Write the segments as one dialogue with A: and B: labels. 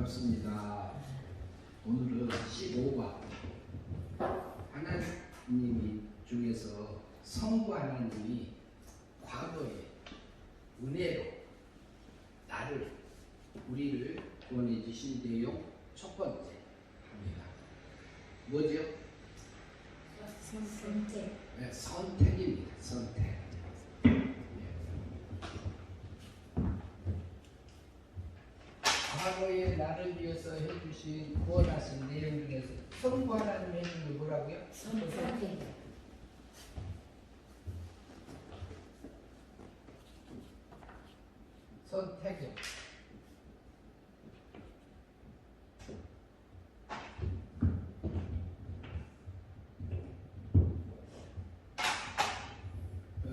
A: 반갑습니다. 오늘은 15과 하나님이 중에서 성부 하나님이 과거에 은혜로 우리를 구원해 주신 내용 첫 번째 합니다. 뭐죠?
B: 선택.
A: 네, 선택입니다. 선택. 과거에 나를 위해서 해주신 구원하신 내용 중에서 성부 하나님 해준 게 뭐라고요?
B: 선택.
A: 선택이요.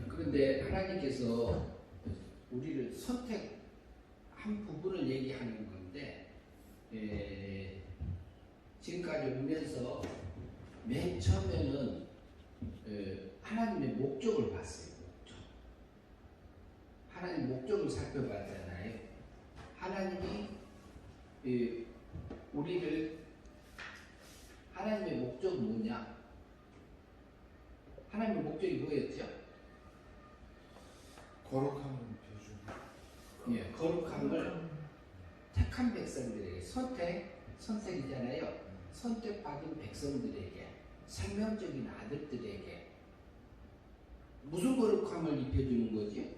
A: 그런데 하나님께서 우리를 선택한 부분을 얘기하는 건데, 지금까지 보면서 맨 처음에는 하나님의 목적을 봤어요. 하나님 목적을 살펴봤잖아요. 하나님이 우리를 하나님의 목적은 뭐냐? 하나님의 목적이 뭐였죠?
C: 거룩함을 입혀주고.
A: 예, 거룩함을 택한 백성들에게 선택이잖아요. 선택받은 백성들에게, 생명적인 아들들에게 무슨 거룩함을 입혀주는 거지?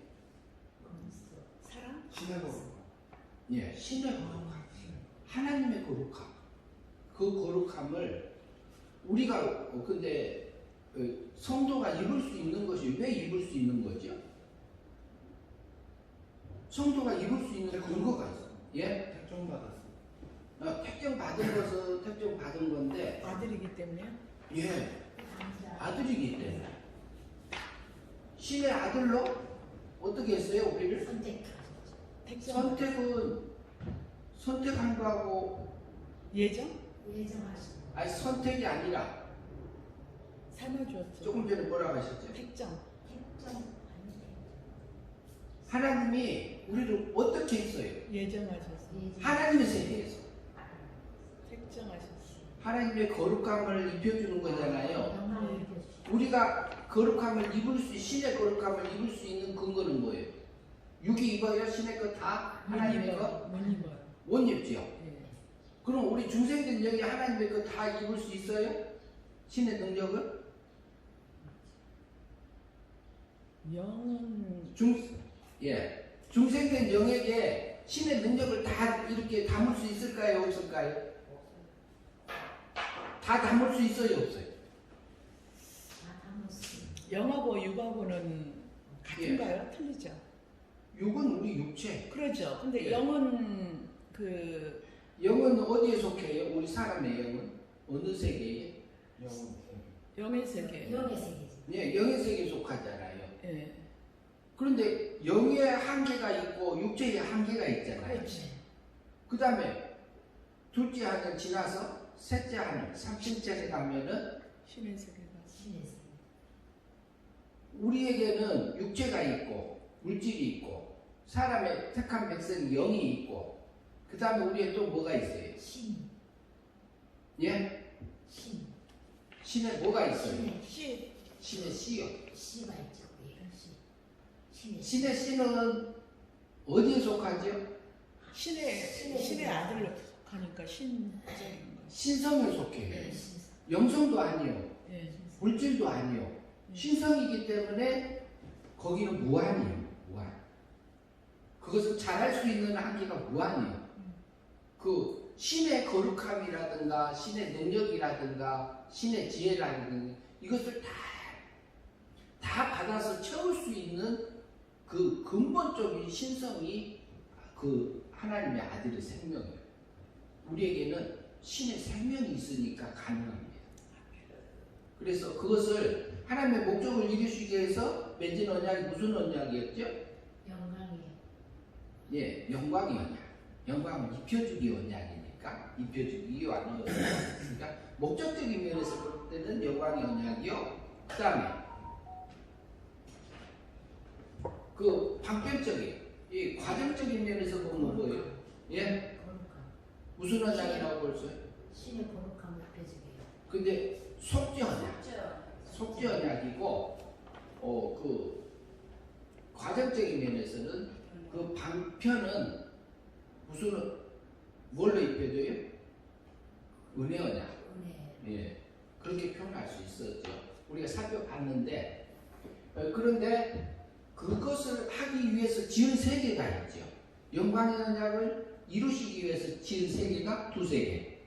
B: 사랑?
C: 신의 거룩함.
A: 예, 신의 거룩함, 하나님의 거룩함. 그 거룩함을 우리가 근데 성도가 입을 수 있는 것이 왜 입을 수 있는 거죠? 성도가 입을 수 있는 근거가 있어. 예?
C: 택정받았어.
A: 택정받은 것은 택정받은 건데
D: 아들이기 때문에요?
A: 예, 아들이기 때문에 신의 아들로 어떻게 했어요? 우리를 선택한 거하고
D: 예정?
B: 예정하시고.
A: 아니 선택이 아니라
D: 삶아주었죠.
A: 조금 전에 뭐라고 하셨죠?
D: 택정.
A: 하나님이 우리를 어떻게 했어요?
D: 예정하셨어.
A: 하나님의 세계에서
D: 택정하셨어.
A: 하나님의 거룩함을 입혀주는 거잖아요.
B: 영광을
A: 우리가 거룩함을 신의 거룩함을 입을 수 있는 근거는 뭐예요? 육이 입어요? 신의 것 다? 하나님의 것?
D: 못 입어요.
A: 못 입지요?
D: 예.
A: 그럼 우리 중생된 영이 하나님의 것 다 입을 수 있어요? 신의 능력을?
D: 영은
A: 중생된 영에게 신의 능력을 다 이렇게 담을 수 있을까요? 없을까요? 다 담을 수 있어요? 없어요?
D: 영하고 육하고는 같은가요? 틀리죠.
A: 육은 우리 육체.
D: 그렇죠. 근데
A: 예.
D: 영은
A: 영은 어디에 속해요? 우리 사람의 영은? 어느 세계에?
D: 영의 세계.
B: 영의 세계지.
A: 네, 영의 세계에 속하잖아요.
D: 예.
A: 그런데 영의 한계가 있고 육체의 한계가 있잖아요.
D: 그렇지.
A: 그 다음에 둘째 하늘 지나서 셋째 하늘, 삼층째에 가면은
D: 신의 세계가.
B: 신의 세계.
A: 우리에게는 육체가 있고 물질이 있고 사람의 택한 백성이 영이 있고 그 다음에 우리에 또 뭐가 있어요?
B: 신.
A: 예?
B: 신.
A: 신에 뭐가 있어요?
D: 시.
A: 신의 씨요.
B: 씨가 있죠. 신.
A: 신의 씨는 어디에 속하죠?
D: 신의 아들로 속하니까 신적인 거.
A: 신성에 속해요.
B: 네.
A: 영성도 아니요.
D: 예.
A: 물질도 아니요. 신성이기 때문에 거기는 무한이에요. 무한. 그것을 잘할 수 있는 한계가 무한이에요. 그 신의 거룩함이라든가 신의 능력이라든가 신의 지혜라든가 이것을 다 받아서 채울 수 있는 그 근본적인 신성이 그 하나님의 아들의 생명이에요. 우리에게는 신의 생명이 있으니까 가능합니다. 그래서 그것을 하나님의 목적을 이루시기 위해서 맺은 언약이 무슨 언약이었죠?
B: 영광이에요.
A: 예, 영광의 언약. 영광을 입혀주기 언약이니까 입혀주기 언약이니까 목적적인 면에서 볼 때는 영광의 언약이요. 그 다음에 그 방편적인 이 과정적인 면에서 보면 뭐예요? 예? 무슨 언약이라고 벌써요?
B: 신의 거룩함을 펴주게.
A: 근데 속죄 언약. 속죄 언약이고 그 과정적인 면에서는 그 방편은 무슨 뭘로 입혀줘요? 은혜 언약.
B: 은혜.
A: 예, 그렇게 표현할 수 있었죠. 우리가 살펴봤는데 그런데 그것을 하기 위해서 지은 세계가 있죠. 영광의 언약을 이루시기 위해서 지은 세계가 두세 개.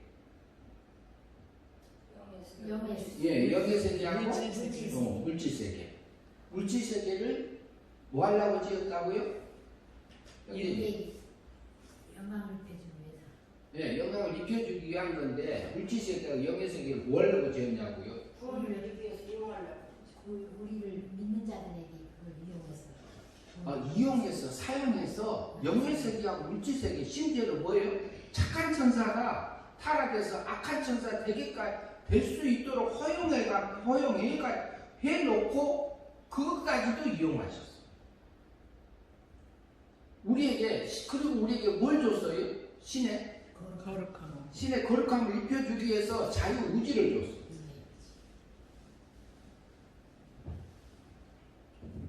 B: 영의
A: 예, 영의 세계하고
D: 물질 세계.
A: 물질 세계. 물질 세계를 뭐 하려고 지었다고요?
B: 영의 영광을 펴주기 위해서.
A: 예, 영광을 입혀주기 위한 건데 물질 세계가 영의 세계를 뭐 하려고 지었냐고요?
B: 구원을 얻기 위해서 이용하려고. 우리를 믿는 자들에게 그걸 이용해서.
A: 이용해서 사용해서 영의 세계하고 물질 세계 심지어는 뭐예요? 착한 천사가 타락해서 악한 천사 되게까지 될 수 있도록 허용해가 해놓고 그것까지도 이용하셨어요. 그리고 우리에게 뭘 줬어요? 신의 거룩함을 입혀주기 위해서 자유의지를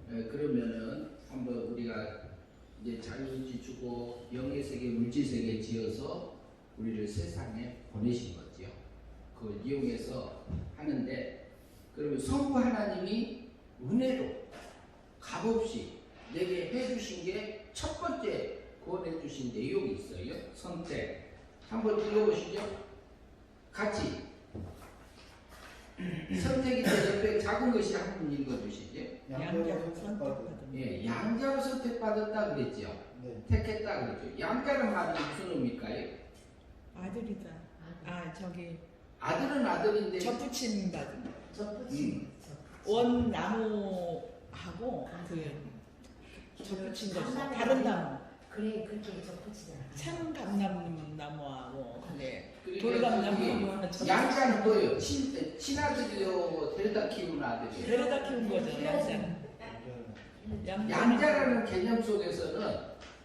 A: 줬어요. 그러면은 한번 우리가 이제 자유의지 주고 영의 세계, 물질 세계 지어서 우리를 세상에 보내신 거지요. 그걸 이용해서 하는데, 그러면 성부 하나님이 은혜로 값없이 내게 해주신 게 첫 번째 구원해 주신 내용이 있어요. 선택. 한번 읽어보시죠. 같이. 선택인데 옆에 작은 것이 한 번 읽어주시죠.
D: 양자로 선택받은.
A: 예, 양자로 선택받았다 그랬죠.
C: 네.
A: 택했다 그랬죠. 양자는 말이 무슨 의미일까요?
D: 아들이다. 저기
A: 아들은 아들인데
D: 접붙임 받은.
B: 접붙임.
D: 원나무하고 그 접붙인 거죠. 다른 나무.
B: 그래 그렇게 접붙이잖아.
D: 참감나무하고 근데
A: 그러니까
D: 돌감나무하고
A: 저기 양자는 뭐예요? 친아들이요, 데려다 키우는 아들이에요.
D: 데려다 키운 거죠. 양자는.
A: 양자라는 개념 속에서는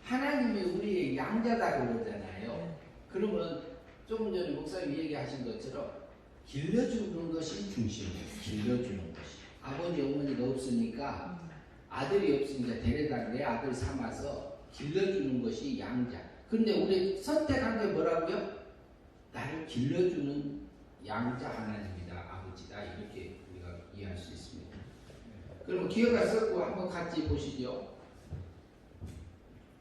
A: 하나님이 우리의 양자다고 그러잖아요. 그러면 조금 전에 목사님이 얘기하신 것처럼 길러주는 것이 중심이에요. 길러주는 것이. 아버지 어머니가 없으니까 아들이 없으니까 데려다 내 아들 삼아서 길러주는 것이 양자. 근데 우리 선택한 게 뭐라고요? 나를 길러주는 양자 하나님이다, 아버지다, 이렇게 우리가 이해할 수 있습니다. 그럼 기억을 썼고 한번 같이 보시죠.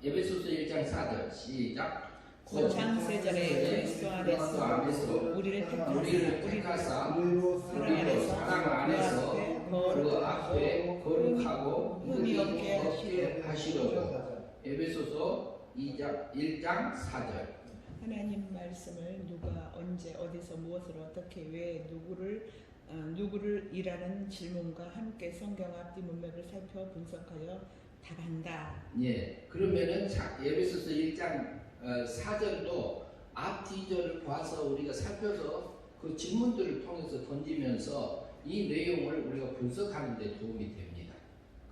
A: 에베소서 1장 4절 시작.
D: 창세전에 그리스도 안에서 우리를
A: 택하사
C: 우리로
A: 사랑 안에서 그 앞에 거룩하고 흠이 없게 하시려고. 에베소서 1장 4절.
D: 하나님 말씀을 누가 언제 어디서 무엇을 어떻게 왜 누구를 이라는 질문과 함께 성경 앞뒤 문맥을 살펴 분석하여 답한다.
A: 예, 그러면은 에베소서 1장 4절도 앞뒤절을 봐서 우리가 살펴서 그 질문들을 통해서 던지면서 이 내용을 우리가 분석하는 데 도움이 됩니다.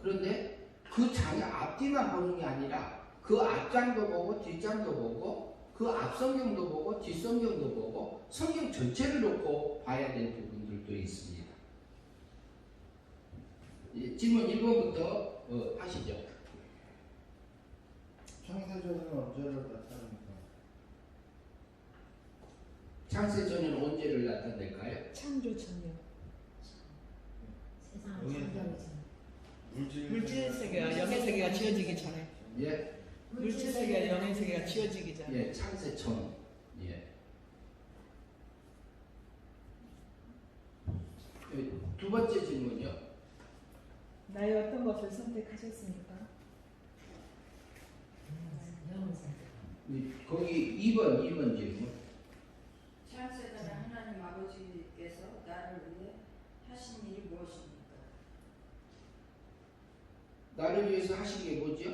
A: 그런데 그 장의 앞뒤만 보는 게 아니라 그 앞장도 보고 뒷장도 보고 그 앞성경도 보고 뒷성경도 보고 성경 전체를 놓고 봐야 될 부분들도 있습니다. 예, 질문 1번부터 하시죠.
C: 창세전에는 언제를 나타납니까?
A: 창세전에는 언제를 나타낼까요?
D: 창조 전요.
B: 세상을
C: 영의
B: 창조하지.
D: 물질 세계와 영의 세계가 지어지기 전에.
A: 예,
D: 물질 세계와 영의 세계가 지어지기 전에.
A: 예, 창세전. 예. 두 번째 질문이요.
D: 나의 어떤 것을 선택하셨습니까?
A: 거기 2번 질문.
E: 창세전에 하나님 아버지께서 나를 위해 하신 일이 무엇입니까?
A: 나를 위해서 하신 게 뭐죠?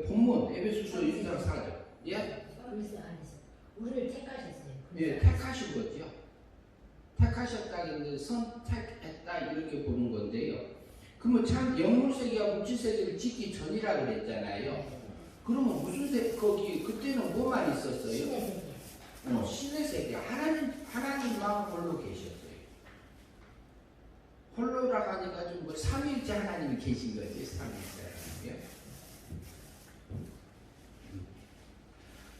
A: 본문 에베소서 1장 4절. 예?
B: 그리스도 안에서 우리를 택하셨어요.
A: 예, 택하신 거죠. 택하셨다는 선택했다 이렇게 보는 건데요. 그러면 참 영물세계와 물질세계를 짓기 전이라 그랬잖아요. 그러면 무슨 거기 그때는 뭐만 있었어요? 신의 세계 하나님만 홀로 계셨어요. 홀로라고 하니까 좀 뭐 삼위일체 하나님이 계신 거지. 삼위일체 하나님이요.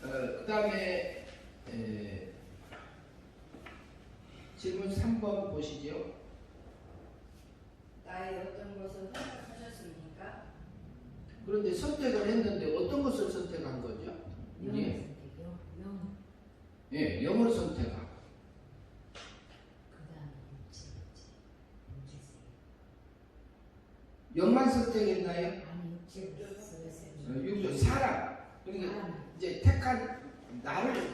A: 그 다음에 질문 3번 보시죠.
E: 나의 어떤 것을 선택하셨습니까?
A: 그런데 선택을 했는데 어떤 것을 선택한 거죠?
B: 영을
A: 예,
B: 선택해요. 영.
A: 예, 영을 선택하고.
B: 그다음에 육체.
A: 영만 선택했나요?
B: 아니 육체를 쓰였어요.
A: 육조 사람. 그러니까
B: 사람.
A: 이제 택한 나를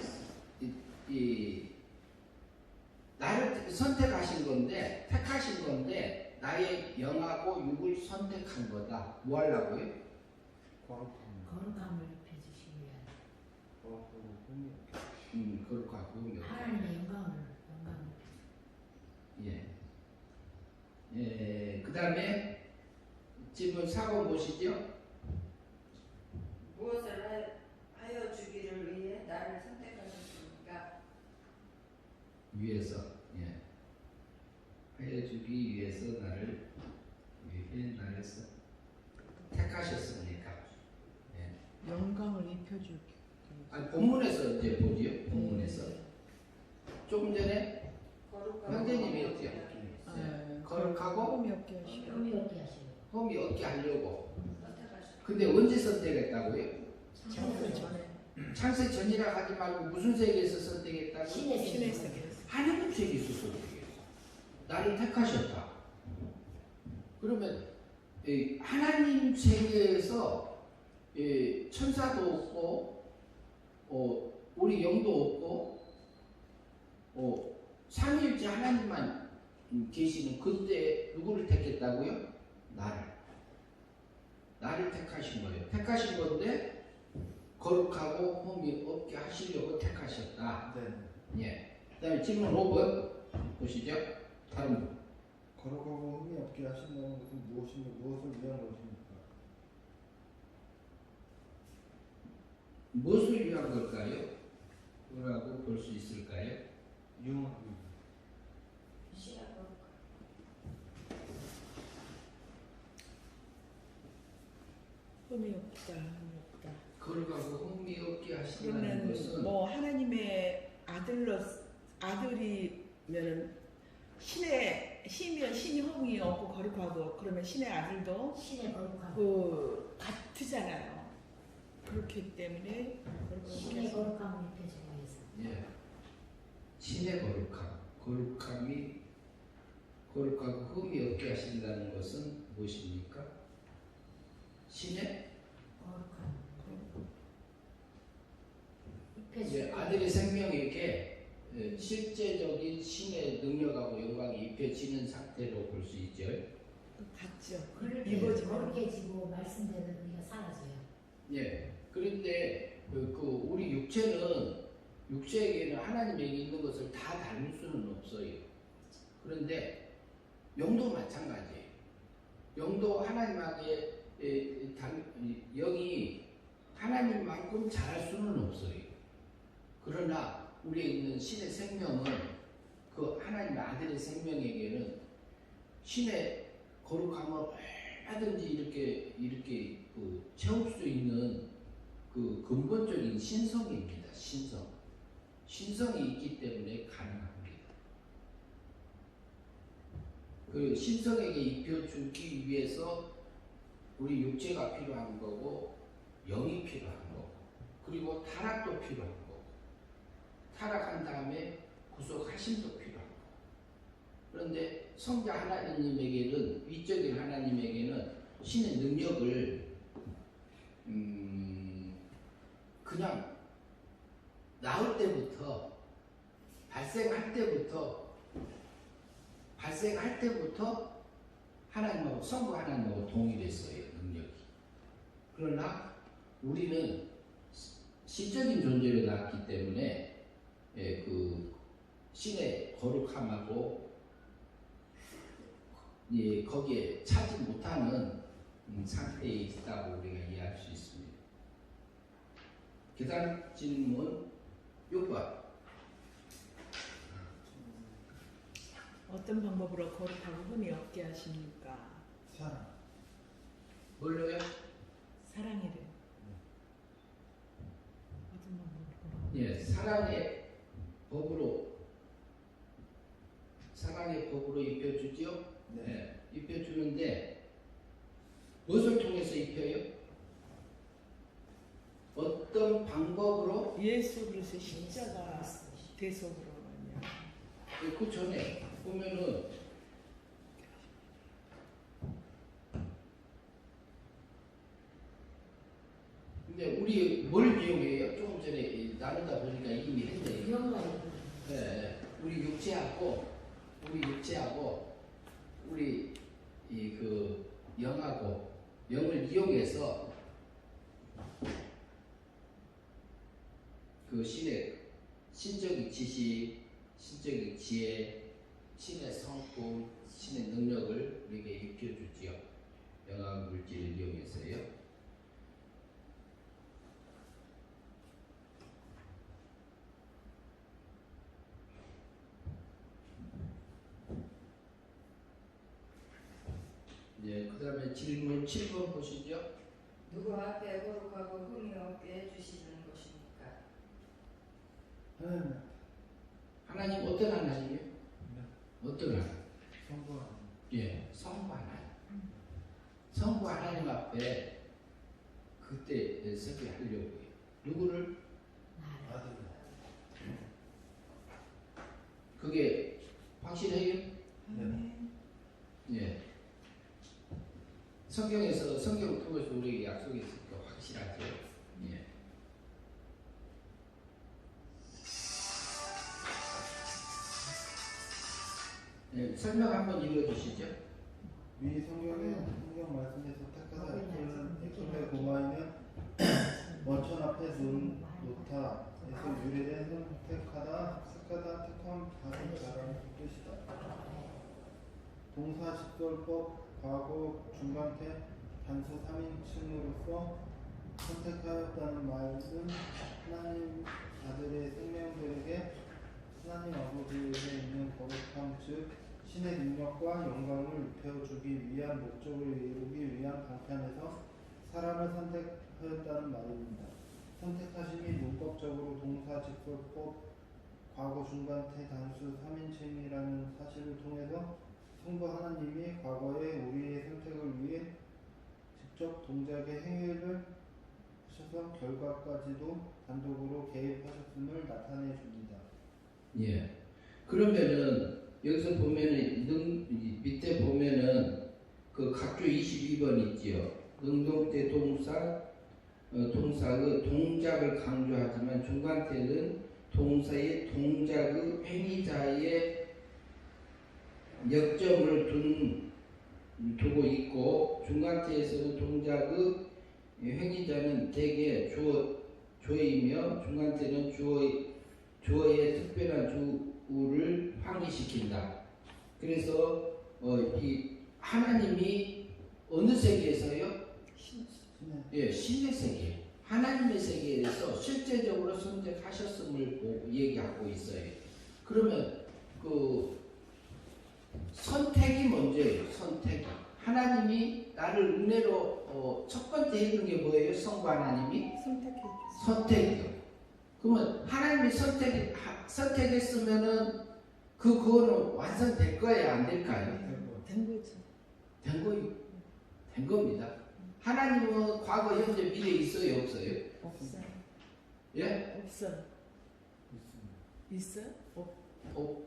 A: 나를 선택하신 건데 택하신 건데 나의 영하고 육을 선택한 거다. 뭐 하려고요?
B: 거룩함을 입혀주시기 위한
A: 그렇고
B: 하나님의 영광을
A: 예. 그 다음에 질문 4번 보시죠.
E: 무엇을 하여 주기를 위해 나를 선택하셨습니까?
A: 위해서, 예. 하여 주기 위해서 나를 택하셨습니까? 예.
D: 영광을 입혀주기.
A: 아니, 본문에서 이제 보지요. 본문에서 조금 전에
E: 거룩하고
A: 형제님이 어때요? 거룩하고
D: 흠이 없게 하시고.
B: 흠이 없게 하시고
A: 험이 얻게 하려고.
E: 선택하셨습니까?
A: 근데 언제 선택했다고요?
D: 창세 전에
A: 창세 전이라 하지 말고 무슨 세계에서 선택했다고?
B: 신의
D: 신의
B: 세계.
D: 세계에서.
A: 하나님 세계에서 선택했어. 나를 택하셨다. 그러면 하나님 세계에서 천사도 없고 우리 영도 없고 삼위일체 하나님만 계시는 그때 누구를 택했다고요? 나를 택하신 거예요. 택하신 건데 거룩하고 흠이 없게 하시려고 택하셨다.
C: 네.
A: 예. 그다음에 질문 5번 보시죠. 다른 분.
C: 거룩하고 흠이 없게 하신다는 것은 무엇을 위한 것입니까?
A: 무엇을 위한 걸까요? 뭐라고 볼 수 있을까요?
E: 시야 거룩.
D: 흠이 없다. 흠이 없다.
A: 거룩하고 흠이 없게 하신다는
D: 그러면
A: 것은
D: 뭐 하나님의 아들이면은 신이 흠이 없고 거룩하고 그러면 신의 아들도
B: 신의 거룩함.
D: 그 같으잖아요. 그렇기 때문에
B: 신의 거룩함을 입혀주기 위해서.
A: 예. 신의 거룩하고 흠이 없게 하신다는 것은 무엇입니까? 신의
B: 거룩함. 입혀주기
A: 이제
B: 위해서.
A: 아들의 생명이 이렇게 실제적인 신의 능력하고 영광이 입혀지는 상태로 볼 수 있죠.
D: 같죠.
B: 그렇게
D: 입어지면
B: 거룩해지고 말씀대로 우리가 살아져요.
A: 예. 그런데 우리 육체에게는 하나님에게 있는 것을 다 다룰 수는 없어요. 그런데 영도 마찬가지예요. 영도 하나님에게 영이 하나님만큼 잘할 수는 없어요. 그러나 우리에 있는 신의 생명은 그 하나님의 아들의 생명에게는 신의 거룩함을 얼마든지 이렇게 채울 수 있는 그 근본적인 신성입니다. 신성이 있기 때문에 가능합니다. 그 신성에게 입혀주기 위해서 우리 육체가 필요한 거고 영이 필요한 거고 그리고 타락도 필요한 거고 타락한 다음에 구속하심도 필요한 거고 그런데 성자 하나님에게는 위적인 하나님에게는 신의 능력을 그냥 나올 때부터 발생할 때부터 하나님하고 성부 하나님하고 동일했어요. 능력이. 그러나 우리는 신적인 존재로 나왔기 때문에 그 신의 거룩함하고 거기에 차지 못하는 상태에 있다고 우리가 이해할 수 있습니다. 그 다음 질문 6번.
D: 어떤 방법으로 거룩하고 흠이 없게 하십니까?
C: 사랑.
A: 뭘로요?
D: 사랑이래. 어떤 방법으로?
A: 예, 사랑의 법으로 입혀주지요.
C: 네.
A: 네, 입혀주는데 무엇을 통해서 입혀요? 어떤 방법으로?
D: 예수 그리스도의 십자가 대속으로는요.
A: 그 전에 보면은 근데 우리 뭘 이용해요? 조금 전에 나누다 보니까 이미 했네요.
B: 이런 거예요.
A: 네, 우리 육체하고 우리 이 그 영하고 영을 이용해서 그 신의 신적인 지식, 신적인 지혜, 신의 성품, 신의 능력을 우리에게 입혀주지요. 영화 물질을 이용해서요. 그 다음에 질문 7번 보시죠.
E: 누구 앞에 거룩하고 흠이 없게 해주시는 것입니까?
C: 하나님.
A: 하나님 어떤 하나님이요? 어떤 하나님?
C: 성부.
A: 예, 성부 하나님. 성부 하나님 앞에 그때 서게 하려고 해요. 누구를?
C: 아들.
A: 그게 확실해요?
C: 네.
A: 예. 성경을 통해서 우리에게 약속했으니까 확실하죠. 예. 네, 설명 한번 읽어주시죠.
C: 위 성경 말씀에서 택하사 애플의 고마이는 원천 앞에 놓다에서 유래된 선택하다, 택하다, 택함, 받은 자라는 뜻이다. 동사 직설법 과거 중간태 단수 3인칭으로서 선택하였다는 말은 하나님 아들의 생명들에게 하나님 아버지에게 있는 거룩함 즉 신의 능력과 영광을 입혀주기 위한 목적을 이루기 위한 방편에서 사람을 선택하였다는 말입니다. 선택하심이 문법적으로 동사 직설법 과거 중간태 단수 3인칭이라는 사실을 통해서 성부 하나님이 과거에 우리의 선택을 위해 직접 동작의 행위를 하셔서 결과까지도 단독으로 개입하셨음을 나타내 줍니다.
A: 예. 그러면은 여기서 보면은 밑에 보면은 그 각주 22번 있지요. 능동태 동사의 동작을 강조하지만 중간태는 동사의 동작의 행위자의 역점을 두고 있고 중간태에서는 동작의 행위자는 대개 주어이며 중간태는 주어의 특별한 주를 환기시킨다. 그래서 이 하나님이 어느 세계에서요? 예, 신의 세계. 하나님의 세계에서 실제적으로 선택하셨음을 얘기하고 있어요. 그러면 그 선택이 먼저예요. 선택이. 하나님이 나를 은혜로 첫 번째 해준 게 뭐예요? 성부 하나님이 선택이요. 그러면 하나님이 선택했으면은 그거는 완성될 거예요, 안 될까요?
D: 된 거죠.
A: 된 겁니다. 하나님은 과거, 현재, 미래 있어요, 없어요?
D: 없어요.
A: 예?
D: 없어요. 있어요?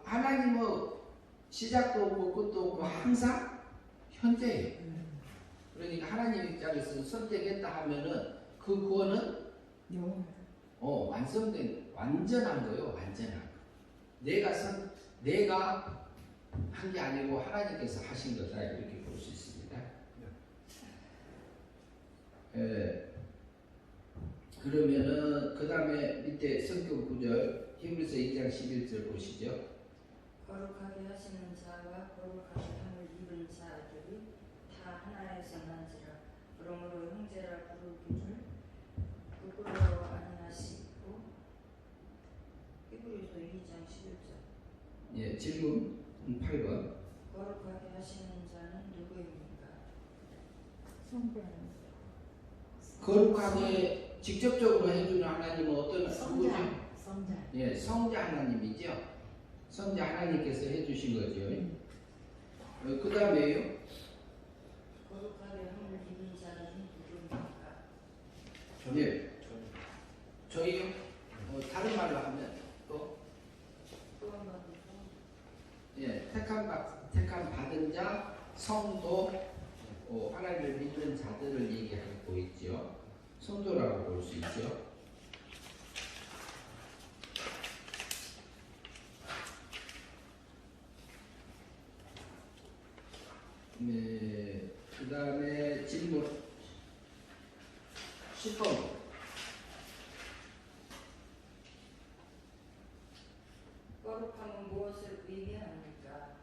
A: 하나님은 시작도 없고 끝도 없고 항상 현재예요. 그러니까 하나님 입장에서 선택했다 하면은 그 구원은
D: 영원.
A: 완전한 거요, 완전한 거. 내가 한 게 아니고 하나님께서 하신 거다 이렇게 볼 수 있습니다. 그러면은 그 다음에 밑에 성경 구절 히브리서 2장 11절 보시죠.
E: 거룩하게 하시는 자와 거룩하게 함을 입은 자들이 다 하나에서 난지라. 그러므로 형제라 부르기를 부끄러워 아니하시고. 히브리서 2장 11절.
A: 예, 질문. 8번.
E: 거룩하게 하시는 자는 누구입니까?
D: 성부하는
A: 거룩하게 직접적으로 해주는 하나님은 어떤 누구죠?
B: 성자.
A: 예, 성자 하나님이죠. 성자 하나님께서 해주신 거죠. 그 다음에요.
E: 거룩하게 함을 입은 자는 누구입니까?
A: 예, 저희요. 다른 말로 하면 또
E: 또 한 번 더.
A: 예, 택함 받은 자, 성도, 하나님을 믿는 자들을 얘기하고 있죠. 성도라고 볼 수 있죠. 네, 그 다음에 질문 10번.
E: 거룩함은 무엇을 의미합니까?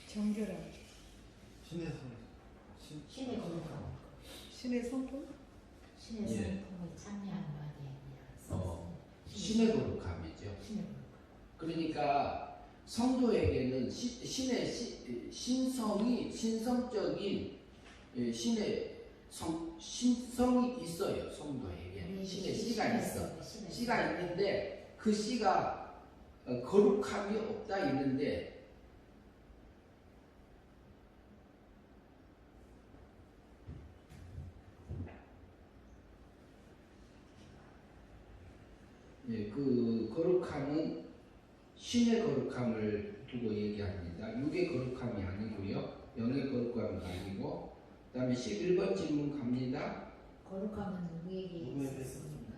D: 정결함,
C: 신의 성
B: 신의 거룩함.
D: 신의 성품,
B: 신의
A: 예.
B: 성품을 찬미하는 바에
A: 신의 거룩함이죠.
B: 신의 거룩함.
A: 그러니까 성도에게는 신성이 신성적인 신의 신성이 있어요. 성도에게 신의 씨가 있어. 씨가 있는데 그 씨가 거룩함이 없다 있는데 예, 그 거룩함은 신의 거룩함을 두고 얘기합니다. 육의 거룩함이 아니고요. 영의 거룩함이 아니고 그 다음에 11번 질문 갑니다.
B: 거룩함은 누구에게
C: 누구에게
B: 있었습니까?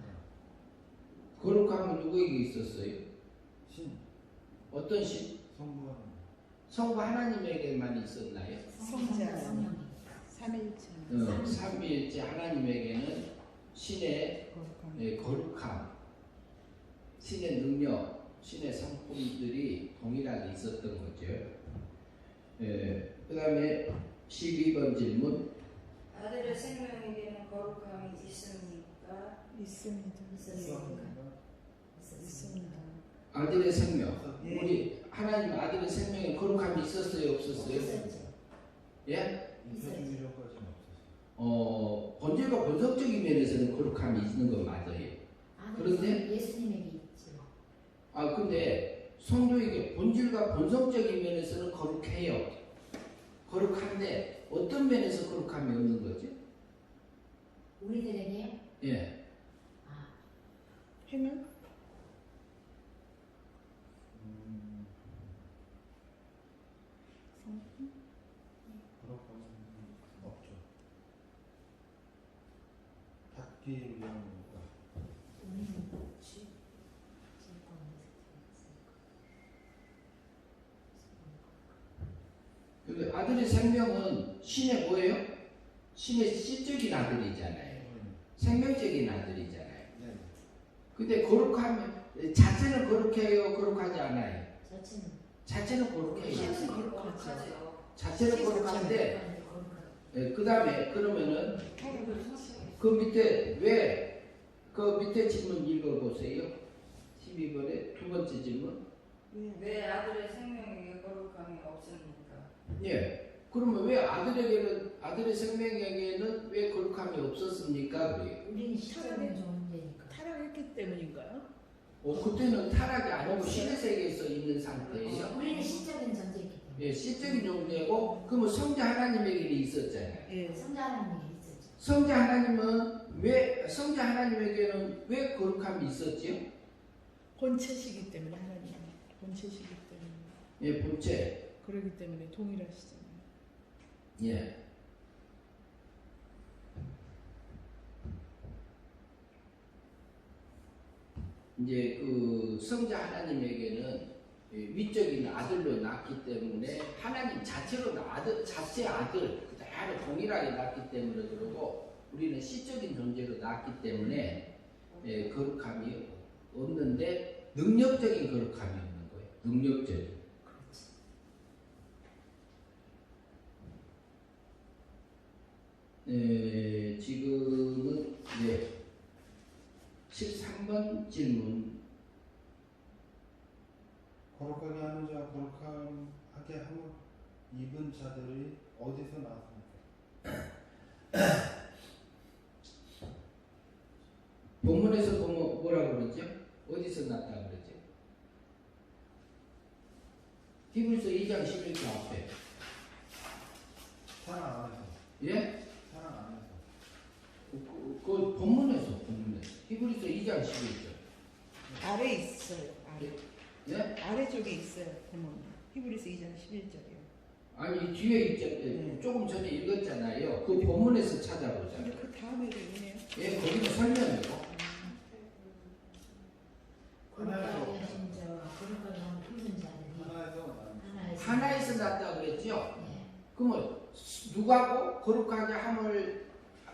A: 거룩함은 누구에게 있었어요?
C: 신
A: 어떤 신?
C: 성부하는
A: 성부 하나님에게만 있었나요?
D: 성자.
B: 성령.
D: 삼일체,
A: 삼위일체 하나님에게는 신의
D: 거룩함,
A: 거룩함, 신의 능력, 신의 성품들이 동일하게 있었던 거죠. 그 다음에 12번 질문.
E: 아들의 생명에게는 거룩함이 있습니까?
D: 있습니다.
B: 있었습니까?
D: 있습니다.
A: 아들의 생명.
D: 예.
A: 우리 하나님 아들의 생명에 거룩함이 있었어요, 없었어요?
B: 있었죠.
A: 예?
C: 인사주의 효과는 없었어요.
A: 본질과 본성적인 면에서는 거룩함이 있는 건 맞아요. 그런데
B: 예수님에게 있죠.
A: 근데 성도에게 본질과 본성적인 면에서는 거룩해요. 거룩한데 어떤 면에서 거룩함이 없는 거지?
B: 우리들에게요?
A: 예.
B: 아,
D: 행을 성품,
C: 그렇고는 없죠. 받기 위한 거니까.
B: 우리는
A: 근데 아들의 생명은 신의 뭐예요? 신의 씨적인 아들이잖아요. 생명적인 아들이잖아요.
C: 네.
A: 근데 거룩하면 자체는 거룩해요, 거룩하지 않아요? 자체는 거룩해요.
E: 신은 거룩하죠.
A: 자체는 거룩한데 그 다음에 그러면은 그 밑에 그 밑에 질문 읽어보세요. 12번에 두 번째 질문.
E: 왜 아들의 생명에게 거룩함이 없습니까?
A: 예. 그러면 왜 아들의 생명에게는 왜 거룩함이 없었습니까? 그래요.
B: 우리는 시절의 존재니까.
D: 타락했기 때문인가요?
A: 그때는 타락이 안 오고 신의 세계에서 있는 상태예요.
B: 우리는 시적인 존재이기 때문에.
A: 예, 시적인 존재고 그러면 성자 하나님에게는 있었잖아요.
D: 예.
B: 성자 하나님이 있었죠.
A: 성자 하나님에게는 왜 거룩함이 있었지요?
D: 본체시기 때문에 하나님, 본체시기 때문에
A: 예, 본체.
D: 그러기 때문에 동일하시잖아요.
A: 예. 이제 그 성자 하나님에게는 위적인 아들로 낳기 때문에 하나님 자체로 자체 아들 그대로 동일하게 낳기 때문에 그러고 우리는 시적인 존재로 낳기 때문에 거룩함이 없는데 능력적인 거룩함이 없는 거예요. 능력적인. 지금은 13번 질문.
C: 거룩하게 하는 자 거룩하게 함을 입은 자들이 어디서 나왔습니까?
A: 본문에서 보면 뭐라고 그러죠? 어디서 났다 그러죠? 히브리서 2장 11절 앞에.
C: 사랑 안에서.
A: 예?
C: 사랑 안에서.
A: 그 본문에서. 히브리서 2장 11절.
D: 아래 있어요. 아래.
A: 예?
D: 아래쪽에 있어요. 보면 히브리서 2장 11절이요.
A: 아니 뒤에 있잖아요. 조금 전에 읽었잖아요. 그 본문에서 찾아보자.
D: 근데 그 다음에도 있네요.
A: 예, 거기는 설명이고.
B: 거룩하게 하신 자와 거룩하게 하는 힘든 자들이
C: 하나에서
A: 하나에서 났다 그랬죠?
B: 예.
A: 그러면 누가고 거룩하게 함을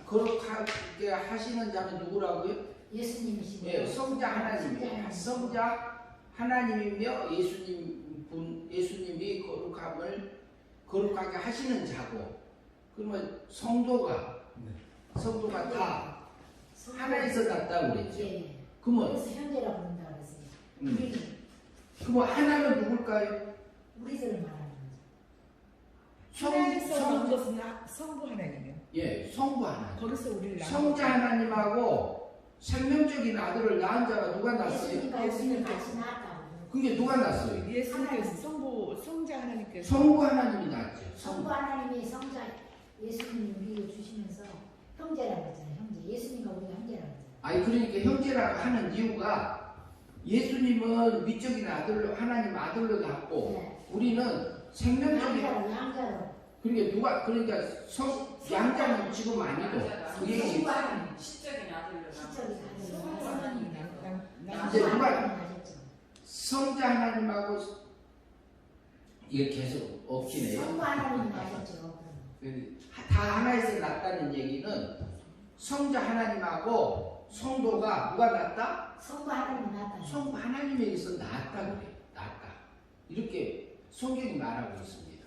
A: 거룩하게 하시는 자는 누구라고요?
B: 예수님이시고
A: 예, 성자 하나님이에요. 성자 하나님이며 예수님이 거룩하게 하시는 자고. 그러면 성도가 다 하나에서 났다 그랬죠?
B: 예.
A: 그러면
B: 그래서 현재라고 부른다 그랬어요. 우리는
A: 그러면 하나는 누굴까요?
B: 우리들을 말하는 거죠.
D: 하나에서 나온 것은 성부 하나님이요.
A: 예, 성부 하나님.
D: 거기서 우리를
A: 성자 하나님하고 생명적인 아들을 낳은 자가 누가 낳았어요?
B: 예수님과 우리는 같이 나왔다고.
A: 그게 누가 낳았어요?
D: 예수님께서 성자 하나님께서
A: 성부 하나님이 낳았죠.
B: 성부 하나님이 성자 예수님을 우리에게 주시면서 형제라고 했잖아요. 형제. 예수님과 우리가 형제라고 했잖아요.
A: 아니 그러니까 형제라고 하는 이유가 예수님은 미적인 아들로 하나님 아들로 낳고
B: 네.
A: 우리는 생명적인
B: 양자로.
A: 그러니까 양자는 지금 아니고 그 얘기
B: 성부 하나님.
E: 시적인 아들로
B: 시적인 아들로
E: 하나님.
A: 이제 누가-
B: 맞았죠.
A: 성자 하나님하고 이게 계속 얽히네요.
B: 성부 하나님이 맞았죠.
A: 다 하나에서 낳았다는 얘기는 성자 하나님하고 성도가 누가 낳았다?
B: 성부 하나님이 나왔다.
A: 성부 하나님에게서 낳았다 그래. 낳았다. 이렇게 성경이 말하고 있습니다.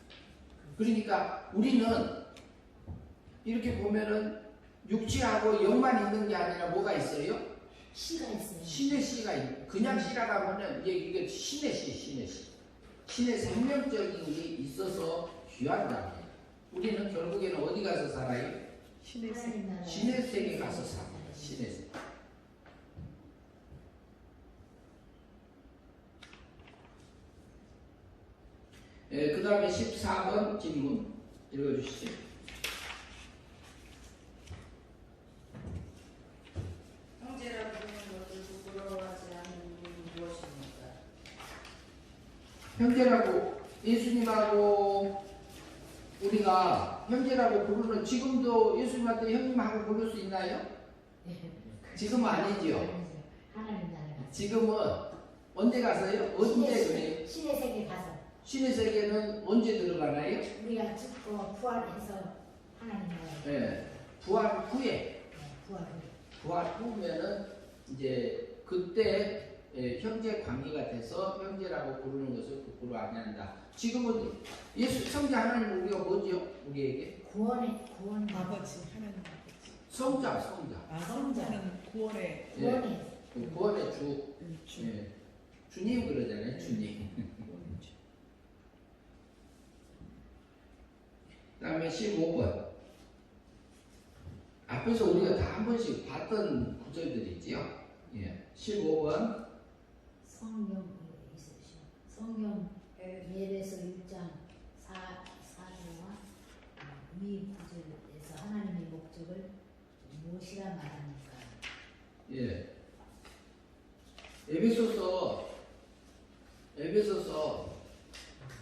A: 그러니까 우리는 이렇게 보면은 육체하고 영만 있는 게 아니라 뭐가 있어요?
B: 씨가 있어요.
A: 신의 씨가 그냥 씨라고 하면 이게 신의 씨. 신의 생명적인 게 있어서 귀한 자입니다. 우리는 결국에는 어디 가서 살아요?
D: 신의 세
B: 하나님 나라에
A: 신의 세계 가서 삽니다. 신의 세계. 예, 그 다음에 14번 질문 읽어주시죠.
E: 형제라고 부르는 것을 부끄러워하지 않는 이유는 무엇입니까?
A: 형제라고 예수님하고 우리가 형제라고 부르는 지금도 예수님한테 형님하고 부를 수 있나요? 지금은 아니지요.
B: 하나님 나라에 가서.
A: 지금은 언제 가서요? 언제 그래요?
B: 신의 세계 가서
A: 신의 세계는 언제 들어가나요?
B: 우리가 죽고 부활해서 하나님 나라에
A: 예, 부활 후에
B: 부활을.
A: 부활 후면은 이제 그때 형제 관계가 돼서 형제라고 부르는 것을 부끄러워하지 않는다. 지금은 예수 성자 하나님 우리가 뭐죠? 우리에게
B: 구원
D: 아버지 하나님 아버지.
A: 성자.
D: 성자는 구원의
B: 구원의
A: 그 구원의 주.
D: 주.
A: 예, 주님 그러잖아요. 주님.
D: 구원의 주.
A: 그다음에 15번. 앞에서 우리가 다 한 번씩 봤던 구절들이지요. 예, 15번.
B: 성경 있으시오. 성경 예배서 1장 4절과 위 구절에서 하나님의 목적을 무엇이라 말합니까?
A: 예. 에베소서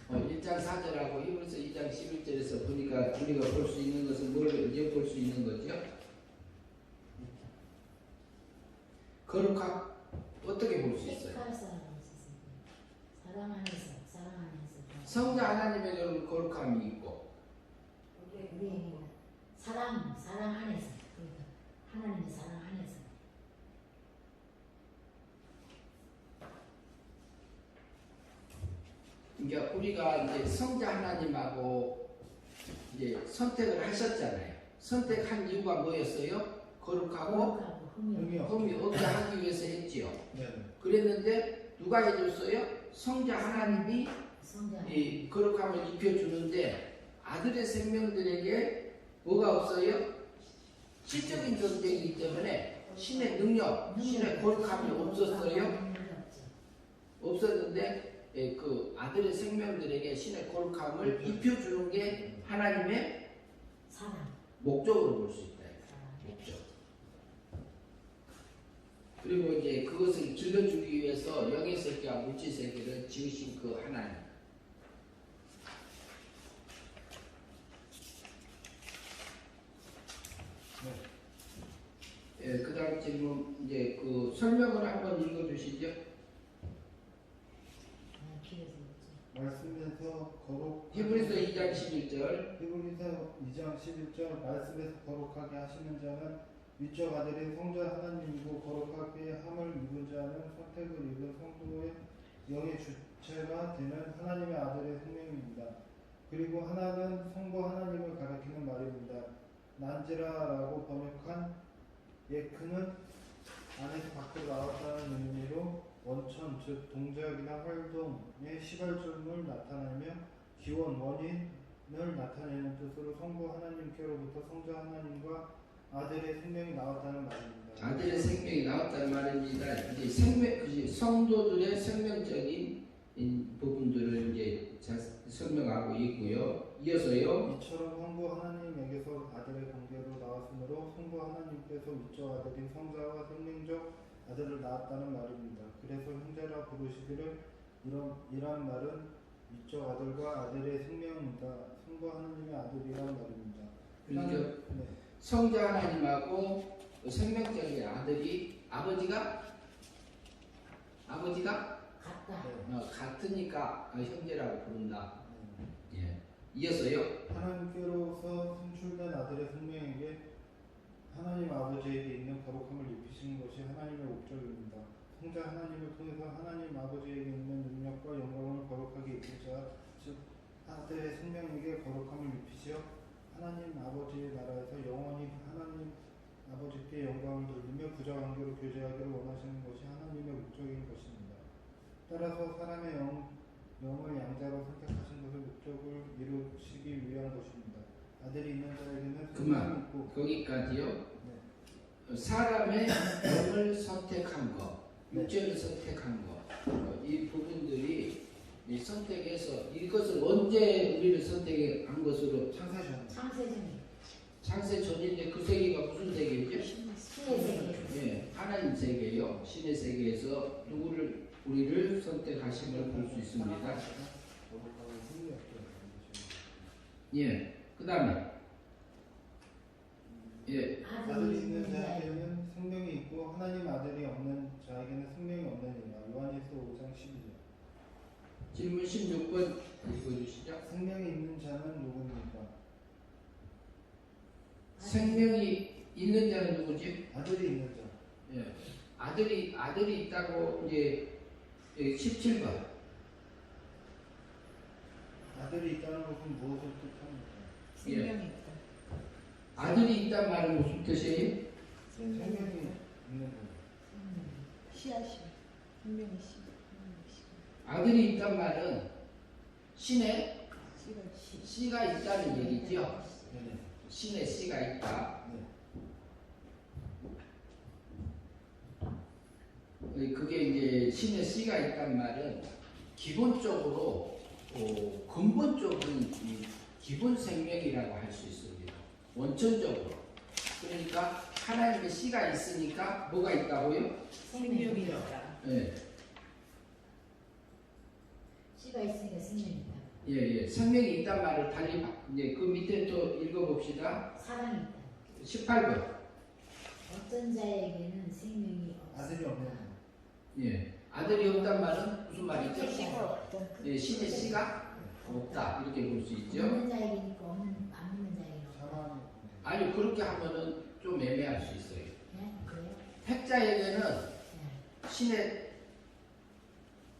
A: 1장 4절하고 히브리서 2장 11절에서 보니까 우리가 볼 수 있는 것은 뭘 이제 볼 수 있는 거죠? 거룩함 어떻게 볼 수 있어요?
B: 택할 사람이 있었습니다. 사랑 안에서
A: 성자 하나님의 거룩함이 있고
B: 우리에게 사랑 안에서 그러니까 하나님의 사랑 안에서
A: 그러니까 우리가 이제 성자 하나님하고 이제 선택을 하셨잖아요. 선택한 이유가 뭐였어요? 거룩하고
C: 흠이
A: 흠이 없게 하기 위해서 했지요.
C: 네.
A: 그랬는데 누가 해줬어요? 성자 하나님이
B: 성자.
A: 이 거룩함을 입혀주는데 아들의 생명들에게 뭐가 없어요? 실적인 존재이기 때문에 신의 능력, 신의 거룩함이 없었어요. 없었는데 그 아들의 생명들에게 신의 거룩함을 입혀주는 게 하나님의
B: 사랑.
A: 목적으로 볼 수 있다. 목적. 그리고 이제 그것을 길러주기 위해서 영의 세계와 물질 세계를 지으신 그 하나님. 예, 그 다음 질문 이제 그 설명을 한번 읽어주시죠.
C: 말씀에서 거룩
A: 히브리서 2장 11절.
C: 히브리서 2장 11절 말씀에서 거룩하게 하시는 자는 위쪽 아들인 성자 하나님이고 거룩하게 함을 입은 자는 선택을 입은 성도의 영의 주체가 되는 하나님의 아들의 생명입니다. 그리고 하나는 성부 하나님을 가리키는 말입니다. 난지라라고 번역한 예크는 안에서 밖으로 나왔다는 의미로 원천 즉 동작이나 활동의 시발점을 나타내며 기원 원인을 나타내는 뜻으로 성부 하나님께로부터 성자 하나님과 아들의 생명이 나왔다는 말입니다.
A: 아들의 생명이 나왔다는 말입니다. 이제 성도들의 생명적인 부분들을 이제 설명하고 있고요. 이어서요.
C: 이처럼 성부 하나님에게서 아들의 관계로 나왔으므로 성부 하나님께서 위쪽 아들인 성자와 생명적 아들을 낳았다는 말입니다. 그래서 형제라 부르시기를 이런 말은 위쪽 아들과 아들의 생명이다. 성부 하나님의 아들이란 말입니다.
A: 그러니까
C: 네.
A: 성자 하나님하고 생명적인 아들이 아버지가
B: 같다.
A: 같으니까 형제라고 부른다. 예. 이어서요.
C: 하나님께로서 선출된 아들의 생명에게 하나님 아버지에게 있는 거룩함을 입히시는 것이 하나님의 목적입니다. 성자 하나님을 통해서 하나님 아버지에게 있는 능력과 영광을 거룩하게 입히자 즉 아들의 생명에게 거룩함을 입히시어 하나님 아버지의 나라에서 영원히 하나님 아버지께 영광을 돌리며 부자관계로 교제하기를 원하시는 것이 하나님의 목적인 것입니다. 따라서 사람의 영을 양자로 선택하신 것을 목적을 이루시기 위한 것입니다. 아들이 있는 자에게는
A: 그만.
C: 있고
A: 거기까지요.
C: 네.
A: 사람의 영을 선택한 것,
C: 네.
A: 육체를 선택한 것, 이 부분들이 이 선택해서 이것을 언제 우리를 선택한 것으로
C: 창세전
B: 창세전이.
A: 창세 전인데 그 세계가 무슨 세계죠?
B: 신의 세계.
A: 예, 하나님 세계요. 신의 세계에서 우리를 선택하심을 볼 수 있습니다. 예, 그 다음에 예,
C: 아들이 있는 자에게는 생명이 있고 하나님 아들이 없는 자에게는 생명이 없느니라. 요한일서 5장 12절.
A: 질문 16번 읽어주시죠.
C: 생명이 있는 자는 누구입니까?
A: 생명이 있는 자는 누구지?
C: 아들이 있는 자.
A: 예, 아들이 있다고 이제 17번.
C: 아들이 있다는 것은 무엇을 뜻합니까?
D: 생명이 있다.
A: 아들이 있단 말은 무슨 뜻이에요?
C: 생명이 있는 것.
D: 씨앗이 생명이 씨.
A: 아들이 있단 말은 신의
D: 씨가
A: 씨가 있다는 얘기죠.
C: 네네.
A: 신의 씨가 있다.
C: 네.
A: 그게 이제 신의 씨가 있단 말은 기본적으로 근본적인 이 기본 생명이라고 할 수 있습니다. 원천적으로. 그러니까 하나님의 씨가 있으니까 뭐가 있다고요?
D: 생명이 있다.
A: 예,
B: 씨가 있으니까 생명이 있다.
A: 예. 생명이 있단 말을 달리 이제 그 밑에 또 읽어봅시다.
B: 사랑이 있다.
A: 18번.
B: 어떤 자에게는 생명이 없어.
C: 아들이 없는 것.
A: 예. 아들이 없단 말은 무슨 말이죠?
D: 씨가 없다.
A: 예, 신의 씨가 없다. 이렇게 볼 수 있죠.
B: 있는 자에게는 있고 안 있는 자에게는 없다.
C: 사랑이
A: 아니, 그렇게 하면은 좀 애매할 수 있어요.
B: 네? 그래요?
A: 택자에게는
B: 네.
A: 신의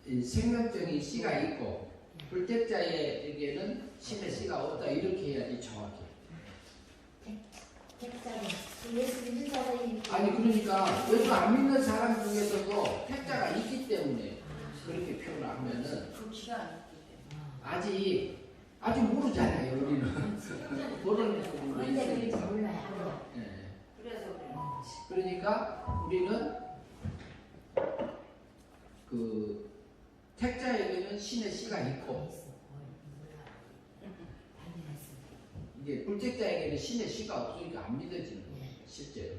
A: 이 생명적인 씨가 있고 불택자에게는 신의 씨가 없다. 이렇게 해야지 정확해.
B: 택자로 예수 믿는 사람이
A: 아니 그러니까 예수 안 믿는 사람 중에서도 택자가 있기 때문에 그렇게 표현하면은
E: 그렇지가 않기 때문에.
A: 아직 모르잖아요 우리는. 모르는 부분이
B: 언제 그럴지
A: 있으니까.
B: 몰라요.
A: 예.
E: 그래서 그래요.
A: 그러니까 우리는 그 택자에게는 신의 씨가 있고 이게 불택자에게는 신의 씨가 없으니까 안 믿어지는 거예요 실제로.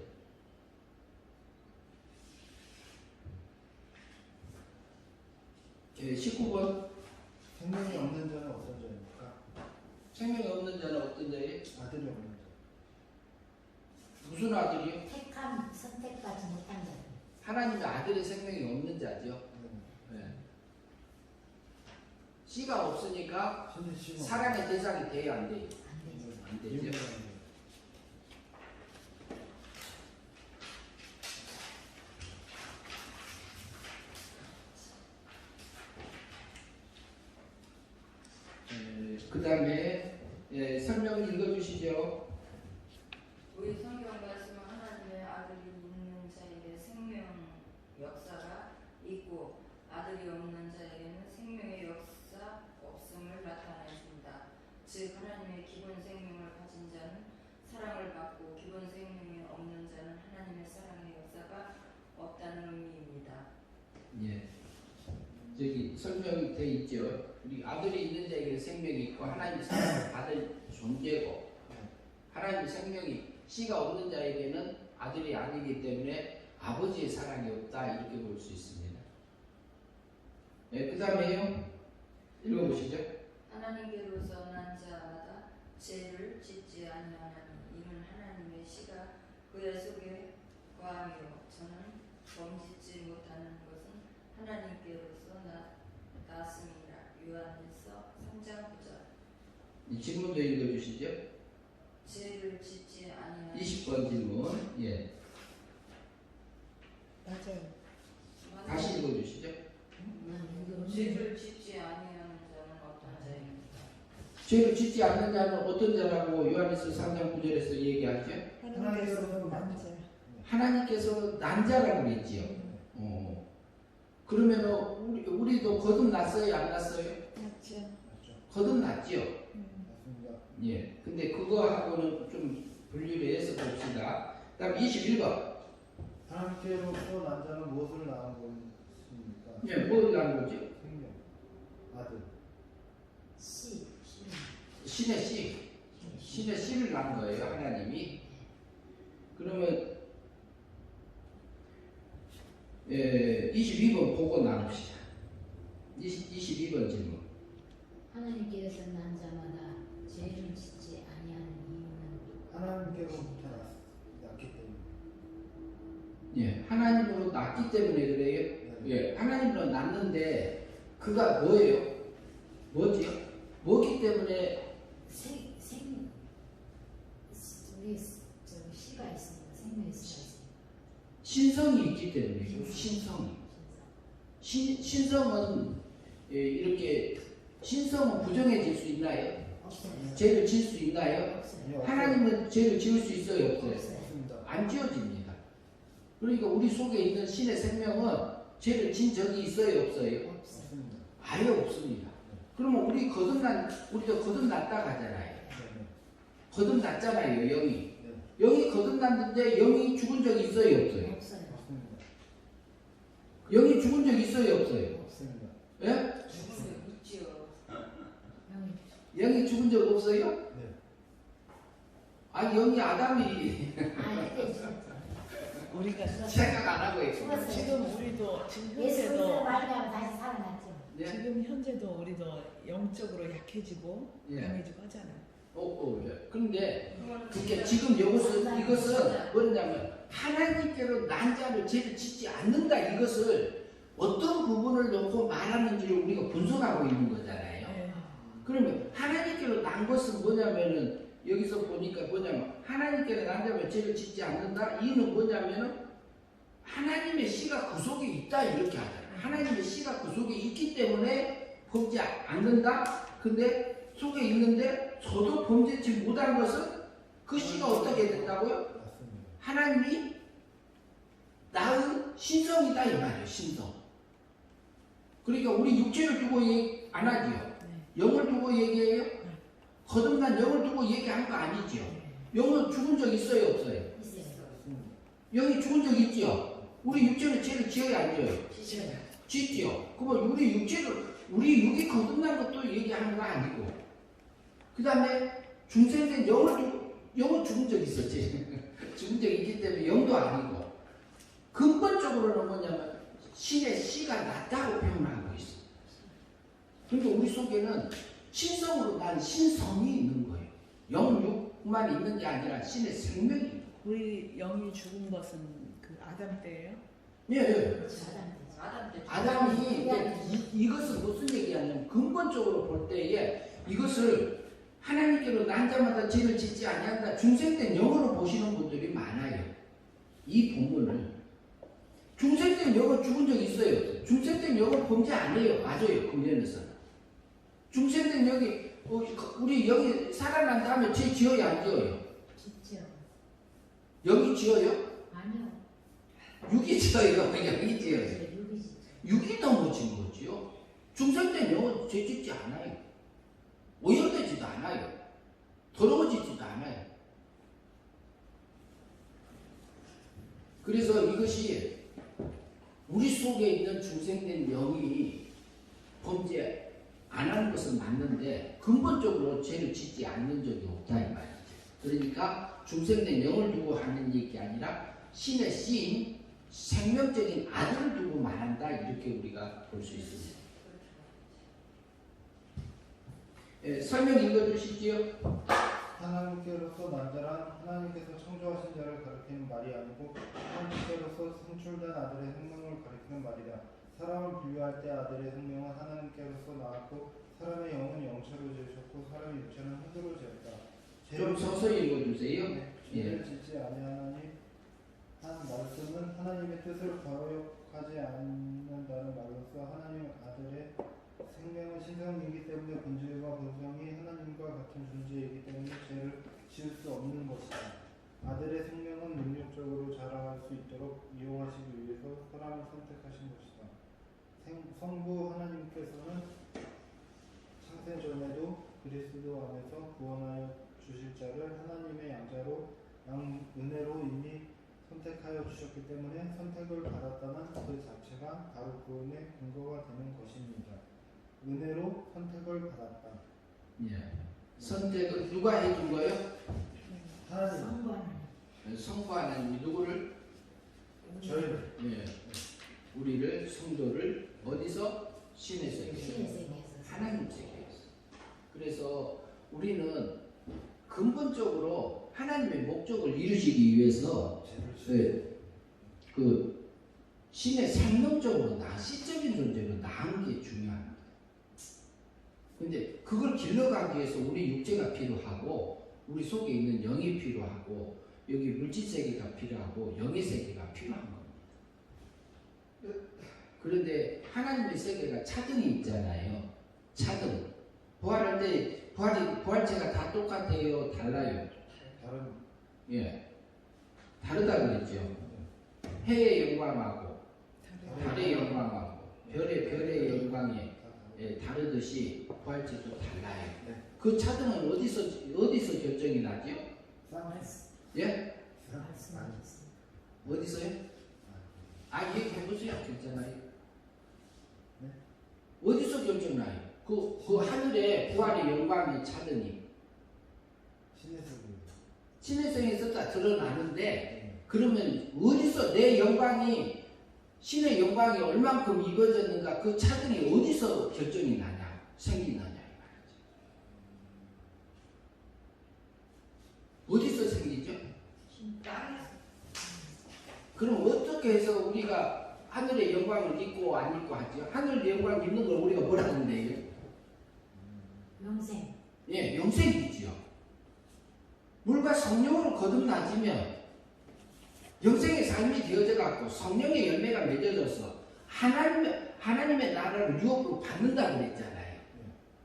A: 예, 19번
C: 생명이 없는 자는 어떤 자입니까?
A: 생명이 없는 자는 어떤 자예요?
C: 아들이 없는 자.
A: 무슨 아들이요?
B: 택함 선택받지 못한 자.
A: 하나님의 아들의 생명이 없는 자죠. 예. 씨가 없으니까
C: 신의 씨는
A: 사랑의 대상이 돼야 안 돼요?
B: 안 되죠.
A: 안 되죠. 그 다음에 설명을 읽어주시죠.
E: 우리 성경 말씀은 하나님의 아들이 있는 자에게 생명 역사가 있고 아들이 없는 자에게는 생명의 역사 없음을 나타내준다. 즉 하나님의 기본 생명을 가진 자는 사랑을 받고 기본 생명이 없는 자는 하나님의 사랑의 역사가 없다는 의미입니다.
A: 예. 저기 설명이 돼 있죠. 우리 아들이 있는 자에게 생명이 있고 하나님의 사랑을 받을 존재고 하나님의 생명이 씨가 없는 자에게는 아들이 아니기 때문에 아버지의 사랑이 없다 이렇게 볼 수 있습니다. 네, 그 다음에요. 읽어보시죠.
E: 하나님께로서 난 자마다 죄를 짓지 아니하나니 이는 하나님의 씨가 그의 속에 거하며 저는 범짓지 못하는 것은 하나님께로서 났습니다. 요한일서 3장 9절.
A: 이 질문도 읽어주시죠.
E: 죄를 짓지 아니하니
A: 20번 질문. 예.
D: 맞아요.
A: 다시 읽어주시죠.
E: 죄를 짓지 아니하는 자는 어떤 자입니까?
A: 죄를 짓지 않는 자는 어떤 자라고 요한일서 3장 9절에서 얘기하죠?
D: 하나님께서 남자.
A: 하나님께서 난자라고 그랬지요. 그러면은 우리도 거듭났어요, 안 났어요?
D: 맞죠.
C: 맞죠?
A: 거듭났지요.
C: 맞습니다.
A: 예. 근데 그거하고는 좀 분류를 해서 봅시다. 그다음 21번.
C: 하나님께로서 난 자는 무엇을 낳은 것입니까?
A: 예, 뭘 낳은 거죠?
C: 생명, 아들.
B: 씨.
A: 신의 씨. 신의 씨를 낳은 거예요, 하나님이. 그러면 22번 보고 나눕시다. 22번 질문.
B: 하나님께서 난 자마다 죄를 짓지 아니하는 이유는
C: 하나님께로부터 낳기 때문에.
A: 예, 하나님으로 낳기 때문에 그래요. 예, 하나님으로 낳는데 그가 뭐예요? 뭐지요? 뭐기 때문에
B: 우리 저 씨가 있습니다. 생명의 씨가 있습니다.
A: 신성이 있기 때문이죠. 신성은 이렇게 신성은 부정해질 수 있나요?
B: 없어요.
A: 죄를 지을 수 있나요?
B: 없어요.
A: 하나님은 죄를 지을 수 있어요, 없어요?
C: 없습니다.
A: 안 지어집니다. 그러니까 우리 속에 있는 신의 생명은 죄를 진 적이 있어요, 없어요?
B: 없어요.
C: 없습니다.
A: 아예 없습니다. 그러면 우리도 거듭났다 가잖아요.
C: 네.
A: 거듭났잖아요, 영이.
C: 네.
A: 영이 거듭났는데 영이 죽은 적이 있어요, 없어요?
B: 없어요.
C: 없습니다.
A: 영이 죽은 적이 있어요, 없어요?
C: 없습니다.
A: 예?
E: 죽은 적 있지요.
B: 영이
A: 영이 죽은 적 없어요?
C: 네.
A: 아니, 영이 아담이
B: 그때 있었죠.
D: 우리가
A: 생각 안 하고 있고.
B: 죽었어요.
D: 지금 우리도 지금
B: 예수 믿는
D: 현재도
B: 말하면 다시 살아났죠.
A: 예?
D: 지금 현재도 우리도 영적으로 약해지고
A: 예.
D: 강해지고 하잖아요.
A: 예. 그런데
E: 그거는
A: 그게
E: 진짜
A: 지금 이것은 뭐냐면 하나님께로 난 자를 죄를 짓지 않는다 이것을 어떤 부분을 놓고 말하는지를 우리가 분석하고 있는 거잖아요.
D: 예.
A: 그러면 하나님께로 난 것은 뭐냐면은 여기서 보니까 뭐냐면 하나님께로 난 자를 죄를 짓지 않는다. 이유는 뭐냐면은 하나님의 씨가 그 속에 있다 이렇게 하잖아요. 하나님의 씨가 그 속에 있기 때문에 범죄 않는다. 근데 속에 있는데 저도 범죄치 못한 것은 그 씨가 어떻게 된다고요?
C: 맞습니다.
A: 하나님이 낳은 신성이다 이 말이에요. 신성. 그러니까 우리 육체를 두고 얘기 안 하지요. 영을 두고 얘기해요? 거듭난 영을 두고 얘기한 거 아니지요. 영은 죽은 적 있어요 없어요?
B: 있어요.
A: 영이 죽은 적 있지요. 우리 육체는 죄를 지어야 안 지어요?
B: 있어요.
A: 짓지요. 그러면 우리 육체를 우리 육이 거듭난 것도 얘기하는 거 아니고, 그 다음에 중생된 영은 죽은 적 있었지. 죽은 적 있기 때문에 영도 아니고, 근본적으로는 뭐냐면 신의 씨가 낫다고 표현하고 있어. 그러니까 우리 속에는 신성으로 난 신성이 있는 거예요. 영육만 있는 게 아니라 신의 생명이 있는 거예요.
D: 우리 영이 죽은 것은 그 아담 때예요?
A: 예, 예.
B: 그렇죠. 아담 때.
E: 아담 때
A: 아담이 이것은 무슨 얘기하냐면 근본적으로 볼 때에 이것을 하나님께로 난 자마다 죄를 짓지 아니한다 중생된 영으로 보시는 분들이 많아요. 이 본문을 중생된 영은 죽은 적 있어요? 중생된 영은 범죄 안 해요. 맞아요. 그 면에서는 중생된 영이 우리 영이 살아난 다음에 죄 지어요 안 지어요?
B: 짓죠.
A: 영이 지어요?
B: 아니요.
A: 육이 지어요? 영이 지어요?
B: 육이 짓죠.
A: 육이 넘어진 거지요. 중생된 영은 죄 짓지 않아요. 오염되지도 않아요. 더러워지지도 않아요. 그래서 이것이 우리 속에 있는 중생된 영이 범죄 안 하는 것은 맞는데 근본적으로 죄를 짓지 않는 적이 없다 이 말이죠. 그러니까 중생된 영을 두고 하는 얘기 아니라 신의 씨인 생명적인 아들을 두고 말한다 이렇게 우리가 볼 수 있습니다. 예, 설명 읽어주시지요.
C: 하나님께로서 난자란 하나님께서 창조하신 자를 가리키는 말이 아니고 하나님께로서 창출된 아들의 생명을 가리키는 말이다. 사람을 분류할 때 아들의 생명은 하나님께로서 나왔고 사람의 영은 영체로 지으셨고 사람의 육체는 흙으로 지었다.
A: 좀 서서히 읽어주세요.
C: 죄를 짓지 아니하나니 한 말씀은 하나님의 뜻을 거역하지 않는다는 말로서 하나님 아들의 생명은 신성이기 때문에 본질과 본성이 하나님과 같은 존재이기 때문에 죄를 지을 수 없는 것이다. 아들의 생명은 능력적으로 자라갈 수 있도록 이용하시기 위해서 사람을 선택하신 것이다. 성부 하나님께서는 창세 전에도 그리스도 안에서 구원하여 주실 자를 하나님의 양자로 은혜로 이미 선택하여 주셨기 때문에 선택을 받았다는 그 자체가 바로 구원의 근거가 되는 것입니다. 은혜로 선택을 받았다.
A: 예. 선택은 누가 해준 거예요?
C: 하나님,
B: 성부 하나님.
A: 성부 하나님이 누구를?
C: 저희를
A: 예. 우리를 성도를 어디서? 신의 세계.
B: 신의 세계에서.
A: 하나님 세계에서. 그래서 우리는 근본적으로 하나님의 목적을 이루시기 위해서 그 신의 생명적으로 시적인 존재로 나은 게 중요합니다. 근데 그걸 길러가기 위해서 우리 육체가 필요하고 우리 속에 있는 영이 필요하고 여기 물질 세계가 필요하고 영의 세계가 필요한 겁니다. 그런데 하나님의 세계가 차등이 있잖아요. 차등. 부활할 때 부활체가 다 똑같아요? 달라요?
C: 다른
A: 예. 다르다 그랬죠. 해의 영광하고 달의 영광하고 별의 영광이 다르듯이 부활체도 달라요.
C: 네.
A: 그 차등은 어디서 결정이 나죠?
B: 말씀.
A: 예?
B: 말씀하셨습니다.
A: 어디서요? 얘기해보세요. 괜찮아요.
C: 네?
A: 어디서 결정나요? 그 하늘에 부활의 영광이 차등이
C: 신의 세계.
A: 신의 성에서 다 드러나는데 그러면 어디서 내 영광이 신의 영광이 얼만큼 입어졌는가 그 차등이 어디서 결정이 나냐 생기느냐 이 말이죠. 어디서 생기죠?
E: 땅에서
A: 그럼 어떻게 해서 우리가 하늘의 영광을 입고 안 입고 하죠? 하늘의 영광 입는 걸 우리가 뭐라 하는데요?
B: 영생.
A: 예, 영생이지요. 물과 성령으로 거듭나지면 영생의 삶이 되어져 갖고 성령의 열매가 맺어져서 하나님의 나라를 유업으로 받는다고 그랬잖아요.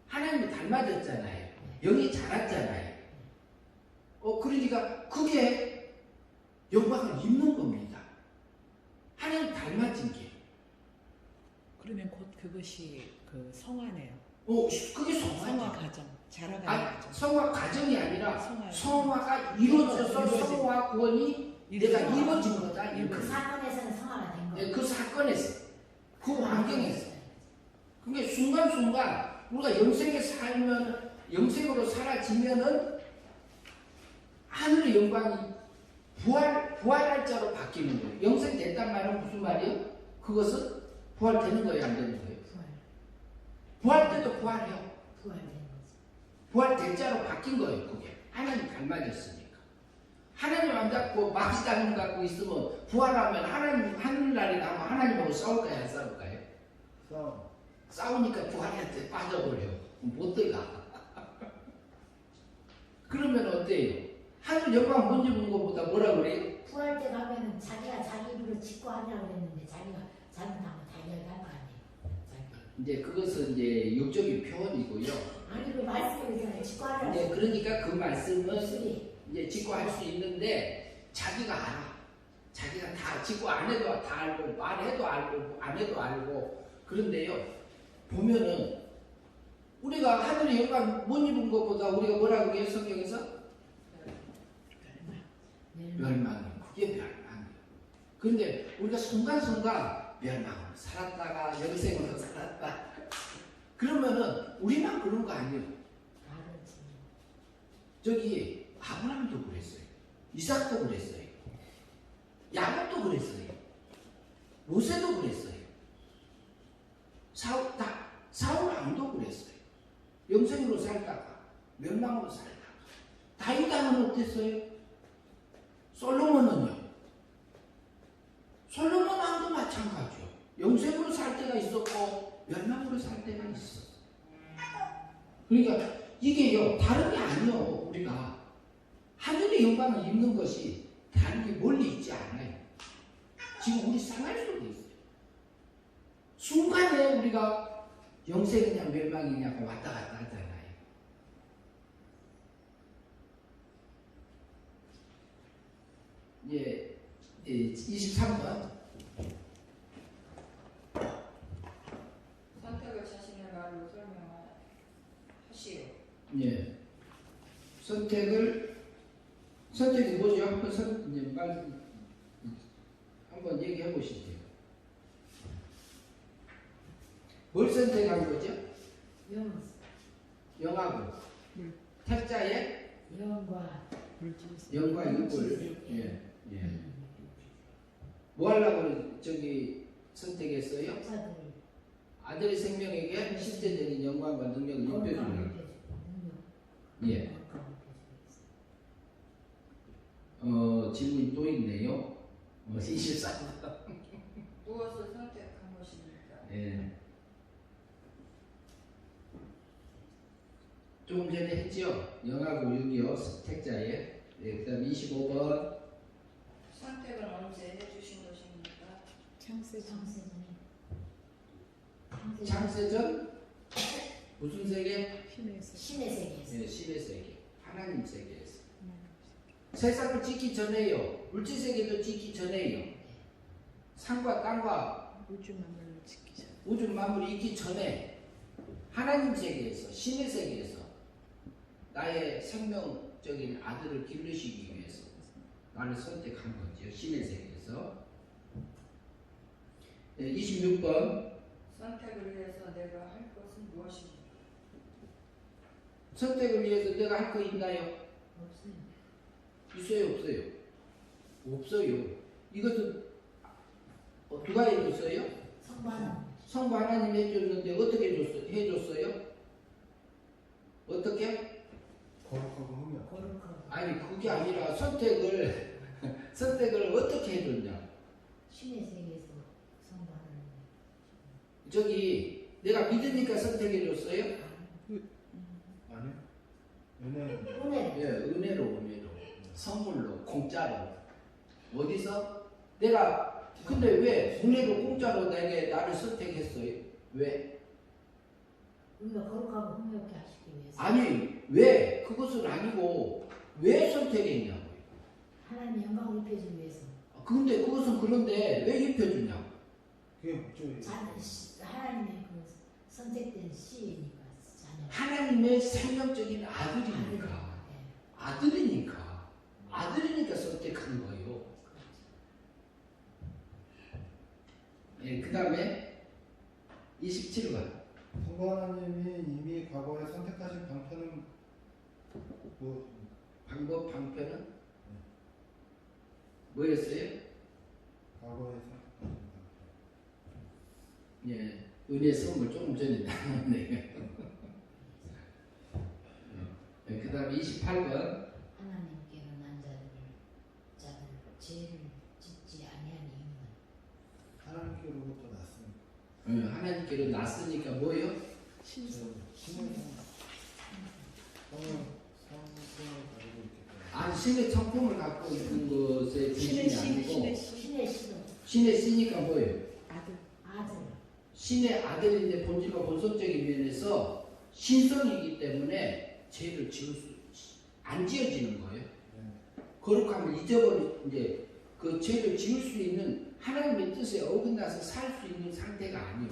A: 하나님을 닮아졌잖아요. 영이 자랐잖아요. 그러니까 그게 영광을 입는 겁니다. 하나님 닮아진 게.
D: 그러면 곧 그것이 그 성화네요.
A: 그게
D: 성화
A: 성화죠.
D: 과정, 자라가는
A: 아니,
D: 과정.
A: 성화 과정이 아니라
D: 성화.
A: 성화가 이루어져서
D: 이루어진.
A: 성화 구원이 내가 이루어진 거다.
B: 그
A: 이루어진.
B: 사건에서는 성화가 된 거예요.
A: 그 사건에서, 그 환경에서. 그게 순간순간 우리가 영생에 살면, 영생으로 사라지면은 하늘의 영광이 부활할 자로 바뀌는 거예요. 영생 됐단 말은 무슨 말이에요? 그것은 부활되는 거예요, 안 되는 거예요? 부활 때도 부활해요.
B: 부활된 거지.
A: 부활된 자로 바뀐 거예요, 그게. 하나님 닮아졌으니까. 하나님 안 잡고 마치 닮은 갖고 있으면 부활하면 하나님, 하늘날에 나면 하나님하고 싸울까요, 안 싸울까요? 싸우니까 부활한테 빠져버려요. 못 들어가. 그러면 어때요? 하늘 영광 못 입은 것보다 뭐라 그래요?
B: 부활 때 가면은 자기가 자기 입으로 짓고 하려고 그랬는데 자기가 잘못하면 다 이야기할 거 아니에요. 자기.
A: 이제 그것은 이제 육적인 표현이고요.
B: 아니 그 말씀을 그냥 짓고 하려고
A: 이제 그러니까 그 말씀은
B: 입술이
A: 이제 짓고 할 수 있는데 자기가 알아. 자기가 다 짓고 안 해도 다 알고 말해도 알고 안 해도 알고 그런데요. 보면은 우리가 하늘의 영광 못 입은 것보다 우리가 뭐라고 해요? 성경에서? 멸망이에요. 그게 멸망이에요. 그런데 우리가 순간순간 멸망으로 살았다가 영생으로 살았다. 그러면은 우리만 그런 거 아니에요.
B: 알았지.
A: 저기 아브라함도 그랬어요. 이삭도 그랬어요. 야곱도 그랬어요. 모세도 그랬어요. 사울 왕도 그랬어요. 영생으로 살다가 멸망으로 살다가 다윗 왕은 어땠어요? 솔로몬은요? 솔로몬 왕도 마찬가지요. 영생으로 살 때가 있었고 멸망으로 살 때가 있어. 그러니까 이게요 다른 게 아니요. 우리가 하늘의 영광을 입는 것이 다른 게 멀리 있지 않아요. 지금 우리 상할 수도 있어요. 순간에 우리가 영생이냐 멸망이냐가 왔다 갔다 하잖아요. 예, 23번.
E: 선택을 자신의 말로 설명하시오.
A: 예. 선택이 뭐죠? 한번 얘기해 보시죠. 뭘 선택한 거죠? 영하고 택자의 영과 육을 뭐 하려고 저기 선택했어요? 아들의 생명에게 실제적인 영광과 능력을 입혀주는. 예. 질문이 또 있네요. 24번.
E: 무엇을 선택한 것입니까?
A: 예. 조금 전에 했죠? 영하고 6이요. 택자에. 네, 그 다음 25번.
E: 선택은 언제 해주신 것입니까?
A: 창세전? 무슨 세계?
B: 신의 세계에서.
A: 네, 신의 세계. 하나님 세계에서. 세상을 짓기 전에요. 물질 세계도 짓기 전에요. 산과 땅과
D: 우주 만물을 지키자.
A: 우주 만물이 있기 전에 하나님 세계에서 신의 세계에서 나의 생명적인 아들을 기르시기 위해서 나를 선택한 거죠. 신의 세계에서. 네, 26번.
E: 선택을 위해서 내가 할 것은 무엇입니까?
A: 선택을 위해서 내가 할 거 있나요?
B: 없어요.
A: 있어요, 없어요? 없어요. 이것은 누가 해줬어요? 성부 하나님 해줬는데 어떻게 해줬어요? 어떻게?
C: 거룩하고 흠이
B: 거룩하고
A: 아니 그게 아니라 선택을 어떻게 해줬냐?
B: 신의 세계에서 성부하는
A: 저기 내가 믿으니까 선택해줬어요?
C: 아니요? 은혜
B: 은혜.
A: 예, 은혜로 선물로 공짜로 어디서? 내가 근데 왜 은혜로 공짜로 내게 나를 선택했어요? 왜?
B: 우리가 거룩하고 흥미롭게 하시기 위해서.
A: 아니 왜? 그것은 아니고 왜 선택했냐고요.
B: 하나님 영광을 입혀주기 위해서.
A: 근데 그것은 그런데 왜 입혀주냐고.
C: 그게 목적이에요.
B: 하나님의 그 선택된 씨니까 자녀.
A: 하나님의 생명적인 아들이니까.
B: 네.
A: 아들이니까 선택한 거예요. 예, 그 다음에 27번.
C: 성부 하나님이 이미 과거에 선택하신 방편은
A: 방법 방편은 뭐였어요?
C: 과거에 선택하신 방편.
A: 예, 은혜 선물 조금 전에 나왔네요. 예, 그 다음에 28번.
B: 하나님께로 난 자들 죄를 짓지 아니한 이유는
C: 하나님께로부터 났으니까.
A: 하나님께로 났으니까 뭐예요?
C: 신의 성품을 가지고 있기 때문에.
A: 아니, 신의 성품을 갖고 있는 것에 중심이 아니고
B: 신의 씨도
A: 신의 씨니까 뭐예요?
D: 아들.
A: 신의 아들인데 본질과 본성적인 면에서 신성이기 때문에 죄를 안 지어지는 거예요. 거룩함을 잊어버린 이제 그 죄를 지을 수 있는 하나님의 뜻에 어긋나서 살 수 있는 상태가 아니요.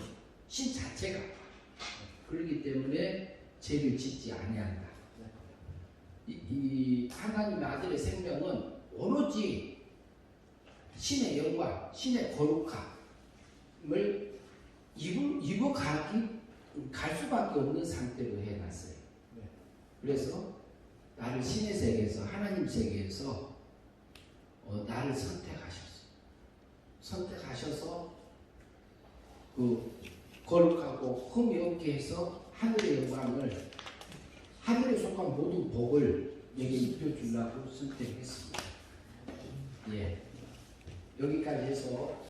A: 신 자체가 그렇기 때문에 죄를 짓지 아니한다. 이 하나님의 아들의 생명은 오로지 신의 영광, 신의 거룩함을 입어 갈 수밖에 없는 상태로 해놨어요. 그래서 나를 신의 세계에서 하나님 세계에서 나를 선택하셔서 그 거룩하고 흠이 없게 해서 하늘의 영광을 하늘에 속한 모든 복을 내게 입혀주려고 선택했습니다. 예, 여기까지 해서